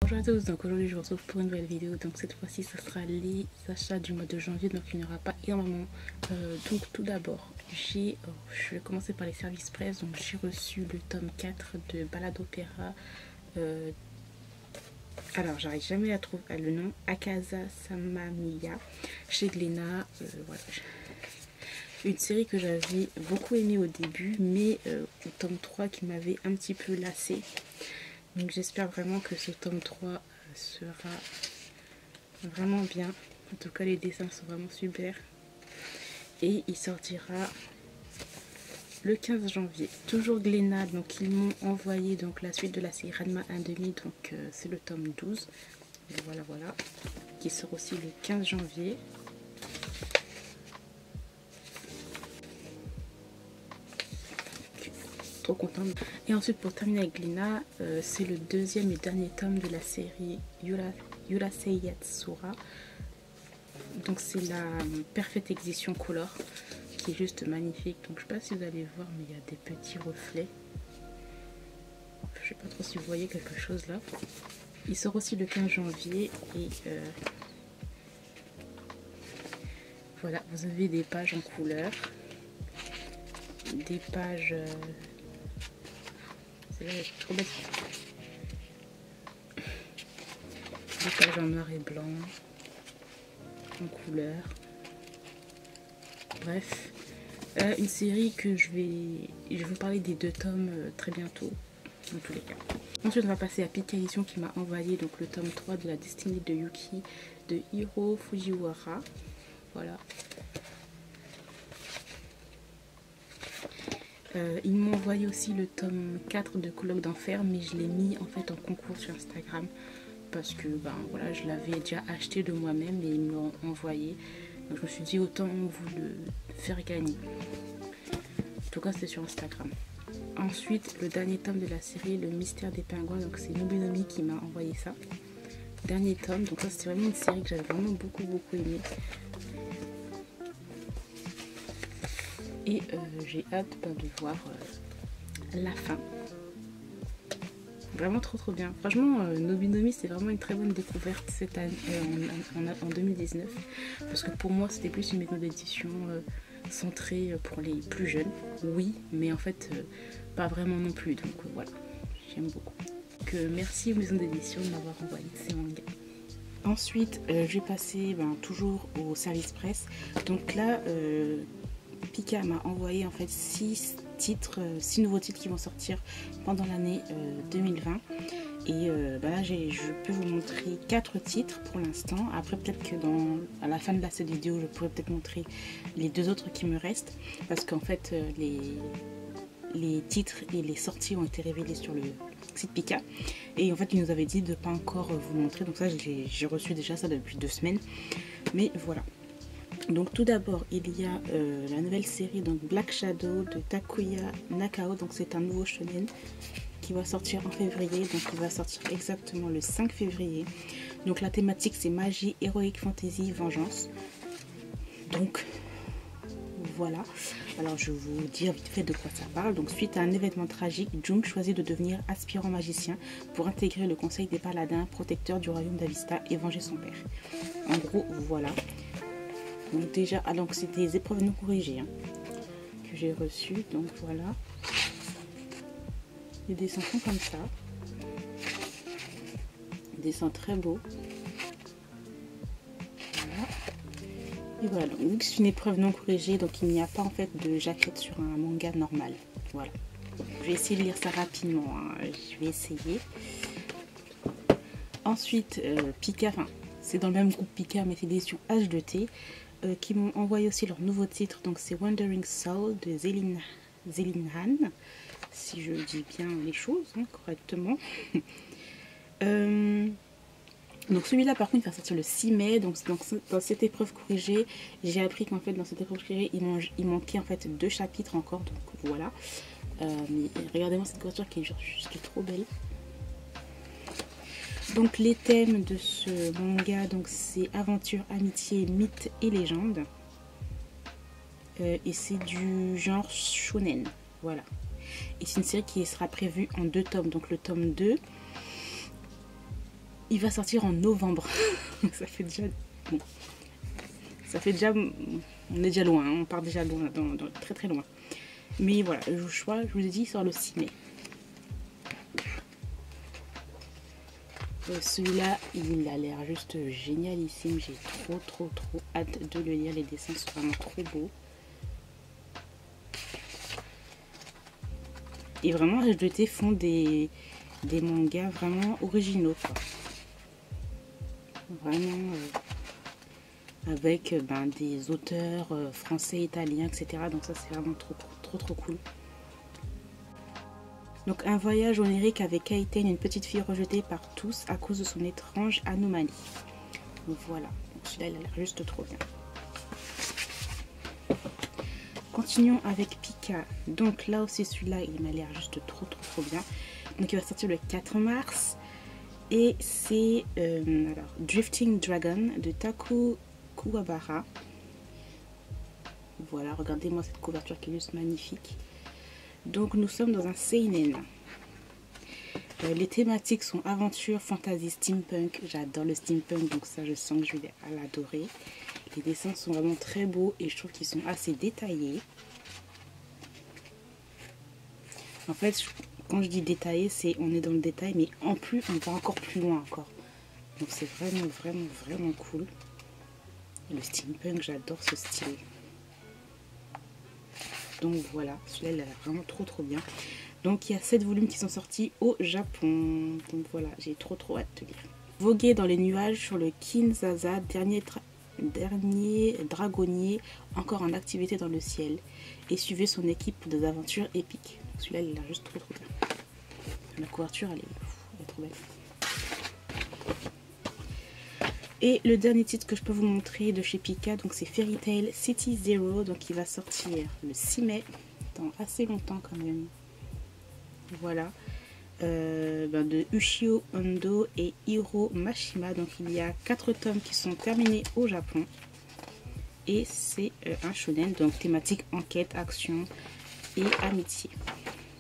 Bonjour à tous, donc aujourd'hui je vous retrouve pour une nouvelle vidéo. Donc cette fois-ci ce sera les achats du mois de janvier, donc il n'y aura pas énormément. Donc tout d'abord je vais commencer par les services presse. Donc j'ai reçu le tome 4 de Ballade Opéra, alors j'arrive jamais à trouver le nom, Akasa Samamiya, chez Glénat. Voilà, une série que j'avais beaucoup aimée au début, mais au tome 3 qui m'avait un petit peu lassée. Donc j'espère vraiment que ce tome 3 sera vraiment bien. En tout cas les dessins sont vraiment super. Et il sortira le 15 janvier. Toujours Glénat, donc ils m'ont envoyé donc la suite de la série Ranma 1/2, donc c'est le tome 12. Et voilà, qui sort aussi le 15 janvier. Trop contente. Et ensuite pour terminer avec Glénat, c'est le deuxième et dernier tome de la série Urasei Yatsura. Donc c'est la Perfect Edition Color qui est juste magnifique. Donc je sais pas si vous allez voir, mais il y a des petits reflets. Je sais pas trop si vous voyez quelque chose là. Il sort aussi le 15 janvier et voilà, vous avez des pages en couleur, des pages c'est trop bête. Des pages en noir et blanc, en couleur. Bref, une série que je vais vous parler des 2 tomes très bientôt, dans tous les cas. Ensuite, on va passer à Pika Edition qui m'a envoyé donc le tome 3 de la destinée de Yuki de Hiro Fujiwara. Voilà. Ils m'ont envoyé aussi le tome 4 de Colloque d'Enfer, mais je l'ai mis en fait en concours sur Instagram parce que ben voilà, je l'avais déjà acheté de moi-même et ils me l'ont envoyé. Donc je me suis dit autant vous le faire gagner. En tout cas c'était sur Instagram. Ensuite le dernier tome de la série Le Mystère des Pingouins, donc c'est Nobunami qui m'a envoyé ça. Dernier tome, donc ça c'était vraiment une série que j'avais vraiment beaucoup aimé. Et j'ai hâte de voir la fin. Vraiment trop bien. Franchement, Nobunami c'est vraiment une très bonne découverte cette année, en 2019. Parce que pour moi c'était plus une maison d'édition centrée pour les plus jeunes. Oui, mais en fait pas vraiment non plus. Donc voilà, j'aime beaucoup. Donc, merci aux maisons d'édition de m'avoir envoyé ces mangas. Ensuite, je vais passer toujours au service presse. Donc là, Pika m'a envoyé en fait 6 nouveaux titres qui vont sortir pendant l'année 2020. Et là, je peux vous montrer 4 titres pour l'instant. Après, peut-être que à la fin de cette vidéo, je pourrais peut-être montrer les 2 autres qui me restent. Parce qu'en fait, les titres et les sorties ont été révélés sur le site Pika. Et en fait, il nous avait dit de ne pas encore vous montrer. Donc ça, j'ai reçu déjà ça depuis 2 semaines. Mais voilà. Donc tout d'abord il y a la nouvelle série donc Black Shadow de Takuya Nakao, donc c'est un nouveau shonen qui va sortir en février, donc il va sortir exactement le 5 février. Donc la thématique c'est magie, héroïque, fantasy, vengeance. Donc voilà, alors je vais vous dire vite fait de quoi ça parle. Donc suite à un événement tragique, Jung choisit de devenir aspirant magicien pour intégrer le conseil des paladins, protecteur du royaume d'Avista et venger son père. En gros voilà. Donc déjà, donc c'est des épreuves non corrigées que j'ai reçues. Donc voilà. Les dessins sont comme ça. Des dessins très beaux. Voilà. Et voilà, donc vu que c'est une épreuve non corrigée, donc il n'y a pas en fait de jaquette sur un manga normal. Voilà. Je vais essayer de lire ça rapidement. Je vais essayer. Ensuite, Pika, c'est dans le même groupe Pika, mais c'est des éditions H2T. Qui m'ont envoyé aussi leur nouveau titre, donc c'est Wandering Soul de Zelin Han, si je dis bien les choses correctement. Donc celui-là par contre il va sortir le 6 mai, donc dans cette épreuve corrigée, j'ai appris qu'en fait dans cette épreuve corrigée il manquait en fait 2 chapitres encore, donc voilà. Mais regardez-moi cette couverture qui est juste trop belle. Donc les thèmes de ce manga, donc c'est aventure, amitié, mythes et légendes. Et c'est du genre shonen, voilà. Et c'est une série qui sera prévue en 2 tomes. Donc le tome 2 il va sortir en novembre. Ça fait déjà... Bon. Ça fait déjà... On est déjà loin, hein, on part déjà loin, très très loin. Mais voilà, le choix, je vous ai dit, il sort le 6 mai. Celui-là, il a l'air juste génialissime. J'ai trop hâte de le lire. Les dessins sont vraiment trop beaux. Et vraiment, Rage font des mangas vraiment originaux, quoi. Vraiment avec des auteurs français, italiens, etc. Donc ça, c'est vraiment trop cool. Donc un voyage onirique avec Kaiten, une petite fille rejetée par tous à cause de son étrange anomalie. Donc voilà, donc celui-là il a l'air juste trop bien. Continuons avec Pika. Donc là aussi celui-là il m'a l'air juste trop bien. Donc il va sortir le 4 mars. Et c'est alors Drifting Dragon de Taku Kuwabara. Voilà, regardez-moi cette couverture qui est juste magnifique. Donc nous sommes dans un seinen. Les thématiques sont aventure, fantasy, steampunk. J'adore le steampunk, donc ça je sens que je vais l'adorer. Les dessins sont vraiment très beaux et je trouve qu'ils sont assez détaillés. En fait, quand je dis détaillé, c'est on est dans le détail, mais en plus on va encore plus loin encore. Donc c'est vraiment cool. Et le steampunk, j'adore ce style. Donc voilà, celui-là il a l'air vraiment trop bien. Donc il y a 7 volumes qui sont sortis au Japon. Donc voilà, j'ai trop hâte de lire. Voguer dans les nuages sur le Kinzaza, dernier dragonnier encore en activité dans le ciel. Et suivez son équipe pour des aventures épiques. Celui-là il a l'air juste trop bien. La couverture elle est trop belle. Et le dernier titre que je peux vous montrer de chez Pika, donc c'est Fairy Tail City Zero, donc il va sortir le 6 mai, dans assez longtemps quand même. Voilà, de Ushio Hondo et Hiro Mashima, donc il y a 4 tomes qui sont terminés au Japon. Et c'est un shonen, donc thématique enquête, action et amitié.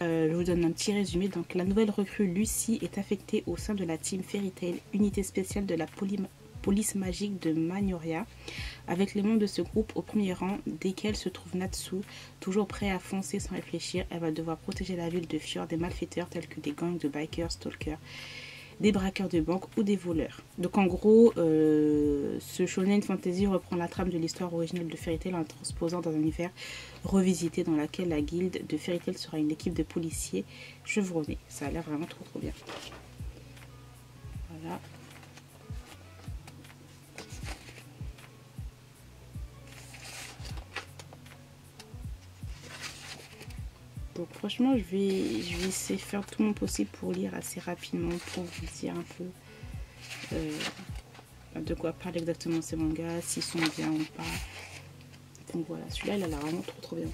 Je vous donne un petit résumé. Donc la nouvelle recrue Lucie est affectée au sein de la team Fairy Tail, unité spéciale de la police magique de Magnolia, avec les membres de ce groupe au premier rang desquels se trouve Natsu, toujours prêt à foncer sans réfléchir. Elle va devoir protéger la ville de Fjord des malfaiteurs tels que des gangs de bikers, stalkers, des braqueurs de banque ou des voleurs. Donc en gros, ce shonen fantasy reprend la trame de l'histoire originale de Fairy Tail en la transposant dans un univers revisité dans lequel la guilde de Fairy Tail sera une équipe de policiers chevronnés. Ça a l'air vraiment trop bien. Voilà. Donc franchement, je vais essayer de faire tout mon possible pour lire assez rapidement, pour vous dire un peu de quoi parle exactement ces mangas, s'ils sont bien ou pas. Donc voilà, celui-là, il a l'air vraiment trop bien.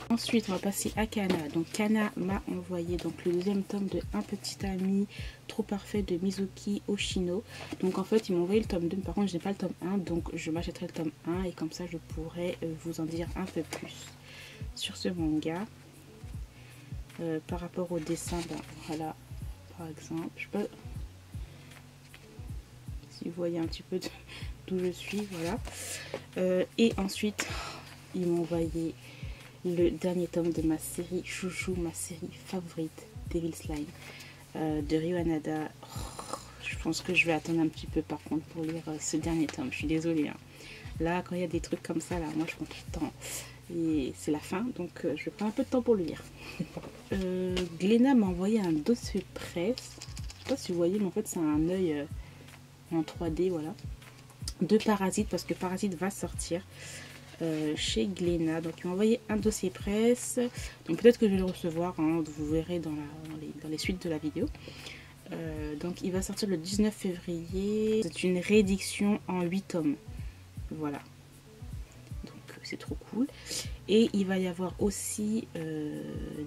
Ensuite, on va passer à Kana. Donc Kana m'a envoyé donc le deuxième tome de Un petit ami trop parfait de Mizuki Oshino. Donc en fait, il m'a envoyé le tome 2, mais par contre, je n'ai pas le tome 1, donc je m'achèterai le tome 1 et comme ça, je pourrai vous en dire un peu plus sur ce manga. Par rapport au dessin, voilà, par exemple, je peux, si vous voyez un petit peu d'où je suis, voilà. Et ensuite, ils m'ont envoyé le dernier tome de ma série chouchou, ma série favorite, Devil Slime, de Ryo Hanada. Je pense que je vais attendre un petit peu par contre pour lire ce dernier tome, je suis désolée. Hein. Là, quand il y a des trucs comme ça, là, moi je prends tout le temps. Et c'est la fin, donc je vais prendre un peu de temps pour le lire. Glénat m'a envoyé un dossier presse. Je sais pas si vous voyez, mais en fait c'est un œil en 3D, voilà. De Parasite, parce que Parasite va sortir chez Glénat. Donc il m'a envoyé un dossier presse. Donc peut-être que je vais le recevoir, hein, vous verrez dans les suites de la vidéo. Donc il va sortir le 19 février. C'est une réédition en 8 tomes. Voilà. c'est trop cool. Et il va y avoir aussi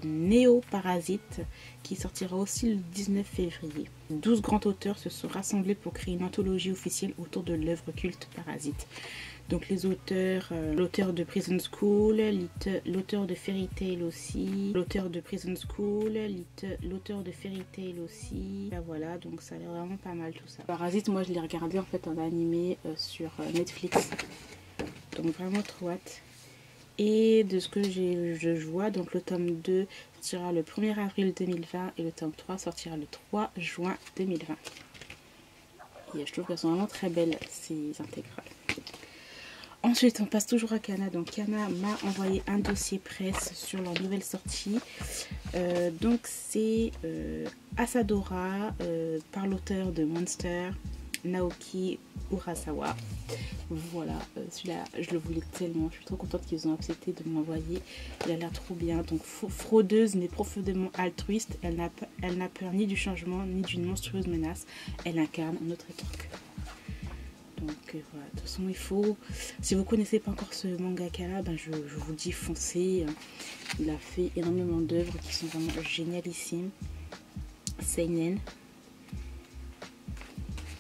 Néo Parasite qui sortira aussi le 19 février. 12 grands auteurs se sont rassemblés pour créer une anthologie officielle autour de l'œuvre culte Parasite. Donc les auteurs, l'auteur de Prison School, l'auteur de Fairy Tail aussi, l'auteur de Prison School, l'auteur de Fairy Tail aussi. Là, voilà, donc ça a l'air vraiment pas mal tout ça. Parasite, moi je l'ai regardé en fait en animé sur Netflix. Donc vraiment trop hâte. Et de ce que je vois, donc le tome 2 sortira le 1er avril 2020 et le tome 3 sortira le 3 juin 2020. Et je trouve qu'elles sont vraiment très belles ces intégrales. Ensuite, on passe toujours à Kana. Donc, Kana m'a envoyé un dossier presse sur leur nouvelle sortie. Donc, c'est Asadora par l'auteur de Monster, Naoki Urasawa. Voilà, celui-là, je le voulais tellement. Je suis trop contente qu'ils ont accepté de m'envoyer. Il a l'air trop bien. Donc, fraudeuse mais profondément altruiste, elle n'a peur ni du changement ni d'une monstrueuse menace. Elle incarne notre époque. Donc voilà, de toute façon il faut, si vous connaissez pas encore ce mangaka là, ben je vous dis foncez. Il a fait énormément d'œuvres qui sont vraiment génialissimes. Seinen.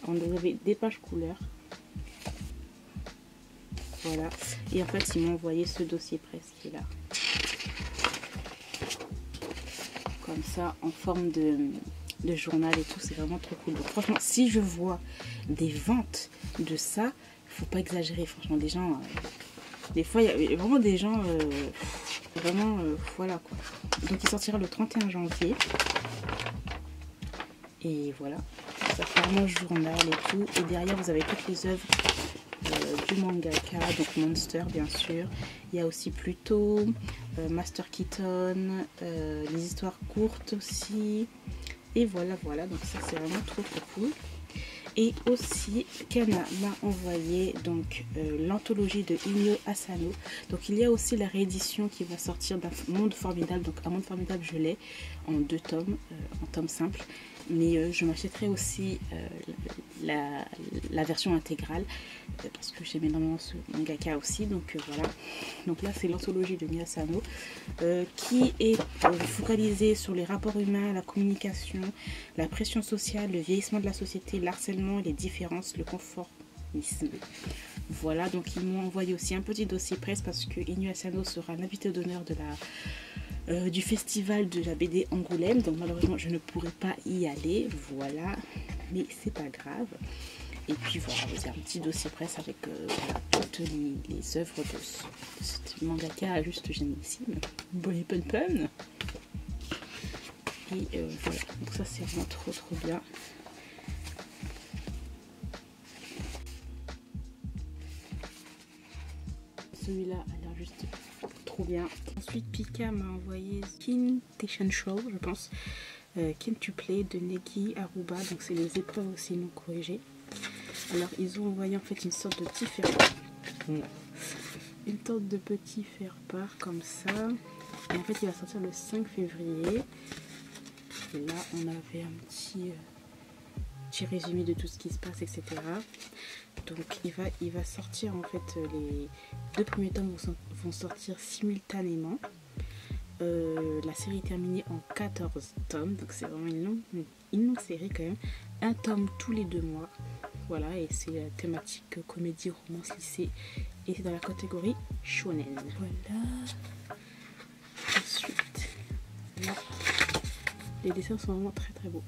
On avait des pages couleurs. Voilà. Et en fait il m'a envoyé ce dossier presse qui est là. Comme ça, en forme de journal et tout, c'est vraiment trop cool. Donc franchement, si je vois des ventes de ça, faut pas exagérer. Franchement, des gens, des fois, il y a vraiment des gens, vraiment, voilà quoi. Donc il sortira le 31 janvier. Et voilà, ça fait vraiment journal et tout. Et derrière, vous avez toutes les œuvres du mangaka, donc Monster bien sûr. Il y a aussi Pluto, Master Keaton, les histoires courtes aussi. Et voilà, donc ça c'est vraiment trop cool. Et aussi, Kana m'a envoyé donc l'anthologie de Inyo Asano. Donc il y a aussi la réédition qui va sortir d'un Monde Formidable. Donc un Monde Formidable, je l'ai en 2 tomes, en tome simple. Mais je m'achèterai aussi la version intégrale parce que j'aime énormément ce mangaka aussi. Donc voilà. Donc là c'est l'anthologie de Inyo Asano qui est focalisée sur les rapports humains, la communication, la pression sociale, le vieillissement de la société, l'harcèlement, les différences, le conformisme. Voilà, donc ils m'ont envoyé aussi un petit dossier presse parce que Inyo Asano sera l'invité d'honneur de du festival de la BD Angoulême. Donc malheureusement je ne pourrai pas y aller, voilà, mais c'est pas grave. Et puis voilà, c'est un petit dossier presse avec voilà, toutes les œuvres de ce mangaka juste génialissime, Bonnie Pun Pun. Et voilà, donc ça c'est vraiment trop bien. Celui-là a l'air juste trop bien. Ensuite, Pika m'a envoyé Kin Tation Show, je pense. Kin to Play de Neki Aruba. Donc, c'est les épreuves aussi non corrigées. Alors, ils ont envoyé en fait une sorte de petit faire-part. Une sorte de petit faire-part comme ça. Et en fait, il va sortir le 5 février. Et là, on avait un petit résumé de tout ce qui se passe, etc. Donc il va sortir en fait, les 2 premiers tomes vont sortir simultanément. La série est terminée en 14 tomes, donc c'est vraiment une longue série quand même. Un tome tous les 2 mois. Voilà, et c'est la thématique comédie, romance, lycée. Et c'est dans la catégorie shonen. Voilà. Ensuite, là, les dessins sont vraiment très beaux.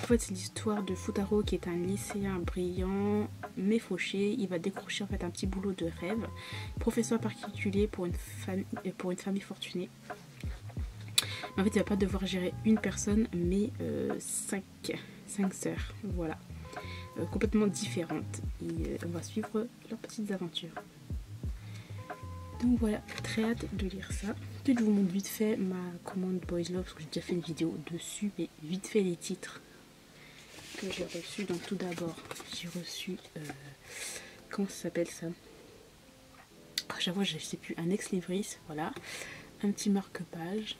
En fait, c'est l'histoire de Futaro qui est un lycéen brillant mais fauché. Il va décrocher en fait un petit boulot de rêve. Professeur particulier pour une famille fortunée. Mais en fait, il va pas devoir gérer une personne mais 5 sœurs. Voilà. Complètement différentes. Et on va suivre leurs petites aventures. Donc voilà, très hâte de lire ça. Peut-être je vous montre vite fait ma commande Boys Love parce que j'ai déjà fait une vidéo dessus, mais vite fait les titres que j'ai reçus. Donc tout d'abord, j'ai reçu, comment ça s'appelle ça? Oh, j'avoue, je sais plus, un ex-libris, voilà. Un petit marque-page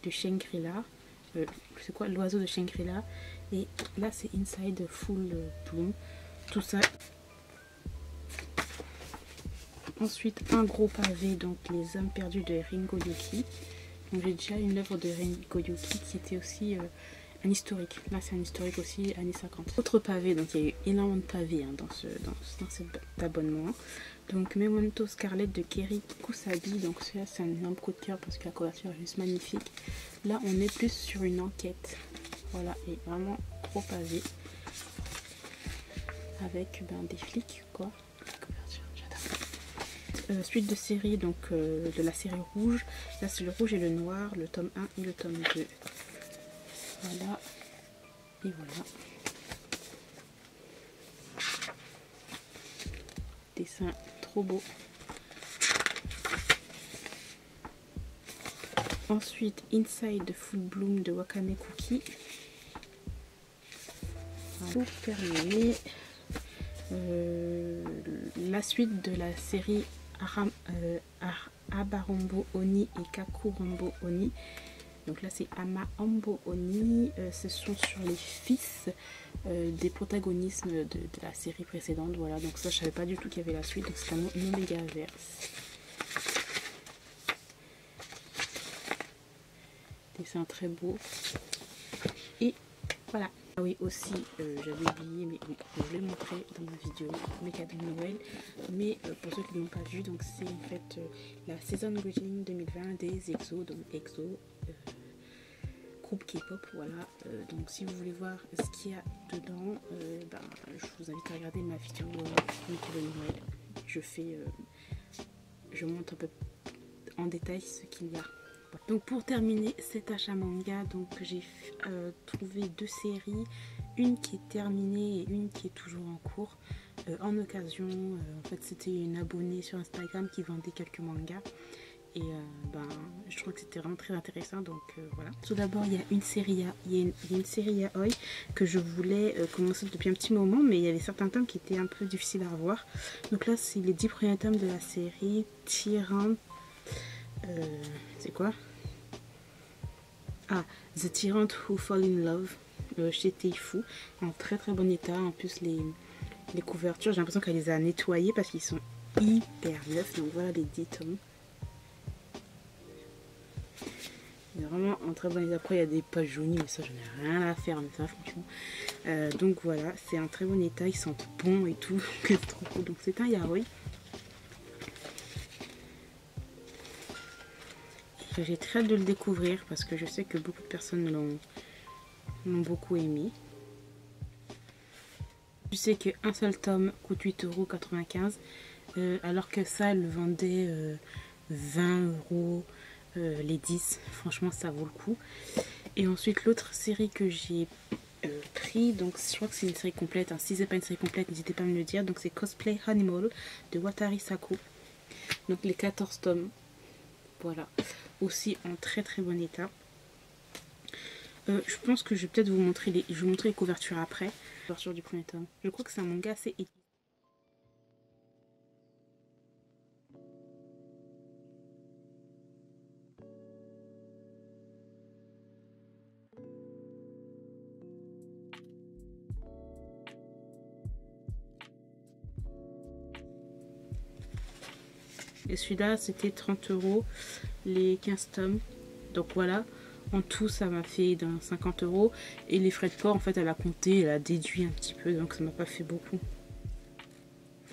de Shangri-La, c'est quoi, l'oiseau de Shangri-La. Et là c'est Inside Full Bloom. Tout ça. Ensuite un gros pavé, donc les hommes perdus de Ringo Yuki. Donc j'ai déjà une œuvre de Ringo Yuki qui était aussi un historique. Là c'est un historique aussi années 50. Autre pavé, donc il y a eu énormément de pavés hein, dans cet abonnement. Donc Memento Scarlet de Keri Kusabi. Donc celui-là c'est un énorme coup de cœur parce que la couverture est juste magnifique. Là on est plus sur une enquête. Voilà, et vraiment trop pavé. Avec des flics quoi. Suite de série, donc de la série rouge. Là c'est le rouge et le noir, le tome 1 et le tome 2. Voilà. Et voilà. Dessin trop beau. Ensuite Inside Full Bloom de Wakame Cookie. Pour terminer, la suite de la série Abarombo Oni et Kakurombo Oni. Donc là c'est Ama-Ambo Oni. Ce sont sur les fils des protagonistes de la série précédente. Voilà, donc ça je savais pas du tout qu'il y avait la suite. Donc c'est un Omega Verse. Dessin très beau. Et voilà. Ah oui, aussi, j'avais oublié, mais bon, je l'ai montré dans ma vidéo, mes cadeaux de Noël. Mais pour ceux qui ne l'ont pas vu, donc c'est en fait la Season Greeting 2020 des EXO, donc EXO, groupe K-pop, voilà. Donc si vous voulez voir ce qu'il y a dedans, je vous invite à regarder ma vidéo mes cadeaux de Noël. Je montre un peu en détail ce qu'il y a. Donc pour terminer cet achat manga, donc j'ai trouvé deux séries, une qui est terminée et une qui est toujours en cours. En occasion, en fait c'était une abonnée sur Instagram qui vendait quelques mangas et je trouve que c'était vraiment très intéressant, donc voilà. Tout d'abord il y a une série Yaoi que je voulais commencer depuis un petit moment, mais il y avait certains tomes qui étaient un peu difficiles à revoir. Donc là c'est les 10 premiers tomes de la série Tyrant. C'est quoi? Ah, The Tyrant Who Fall in Love chez Teifu, en très très bon état. En plus les couvertures, j'ai l'impression qu'elle les a nettoyées parce qu'ils sont hyper neufs. Donc voilà les 10 tomes. Il est vraiment en très bon état. Après il y a des pages jaunies, mais ça j'en ai rien à faire, mais ça franchement. Donc voilà, c'est en très bon état, ils sentent bon et tout. C'est trop cool. Donc c'est un yaoi. J'ai très hâte de le découvrir parce que je sais que beaucoup de personnes l'ont beaucoup aimé. Je sais qu'un seul tome coûte 8,95 € alors que ça, elle le vendait 20 € les 10. Franchement, ça vaut le coup. Et ensuite, l'autre série que j'ai pris, donc je crois que c'est une série complète. Hein. Si c'est pas une série complète, n'hésitez pas à me le dire. Donc c'est Cosplay Animal de Watari Saku. Donc les 14 tomes. Voilà, aussi en très très bon état. Je pense que je vais peut-être vous montrer les couvertures après. Couverture du premier tome. Je crois que c'est un manga assez épique. Et celui-là c'était 30 € les 15 tomes. Donc voilà, en tout ça m'a fait dans 50 € et les frais de port en fait elle a compté, elle a déduit un petit peu, donc ça m'a pas fait beaucoup.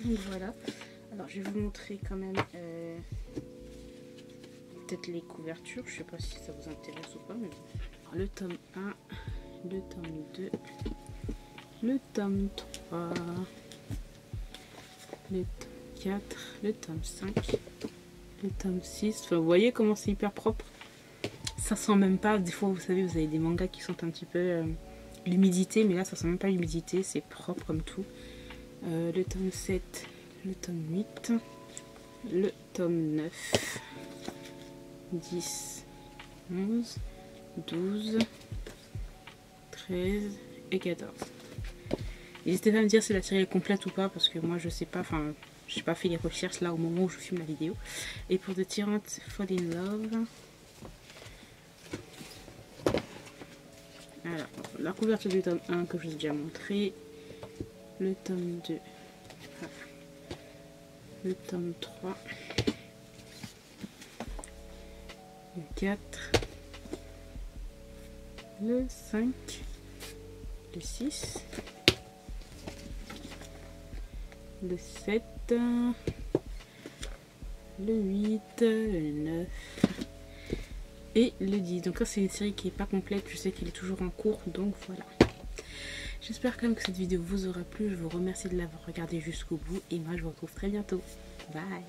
Donc voilà, alors je vais vous montrer quand même peut-être les couvertures, je sais pas si ça vous intéresse ou pas, mais bon. Alors, le tome 1, le tome 2, le tome 3, le tome 4, le tome 5, le tome 6. Enfin, vous voyez comment c'est hyper propre. Ça sent même pas, des fois vous savez vous avez des mangas qui sentent un petit peu l'humidité, mais là ça sent même pas l'humidité, c'est propre comme tout. Le tome 7, le tome 8, le tome 9, 10, 11, 12, 13 et 14. N'hésitez pas à me dire si la série est complète ou pas, parce que moi je sais pas, enfin j'ai pas fait les recherches là au moment où je filme la vidéo. Et pour The Tyrant Fall in Love, Alors, la couverture du tome 1 que je vous ai déjà montré. Le tome 2. Voilà. Le tome 3. Le 4. Le 5. Le 6. Le 7. Le 8. Le 9. Et le 10. Donc là c'est une série qui n'est pas complète, je sais qu'elle est toujours en cours, donc voilà. J'espère quand même que cette vidéo vous aura plu, je vous remercie de l'avoir regardée jusqu'au bout et moi je vous retrouve très bientôt. Bye.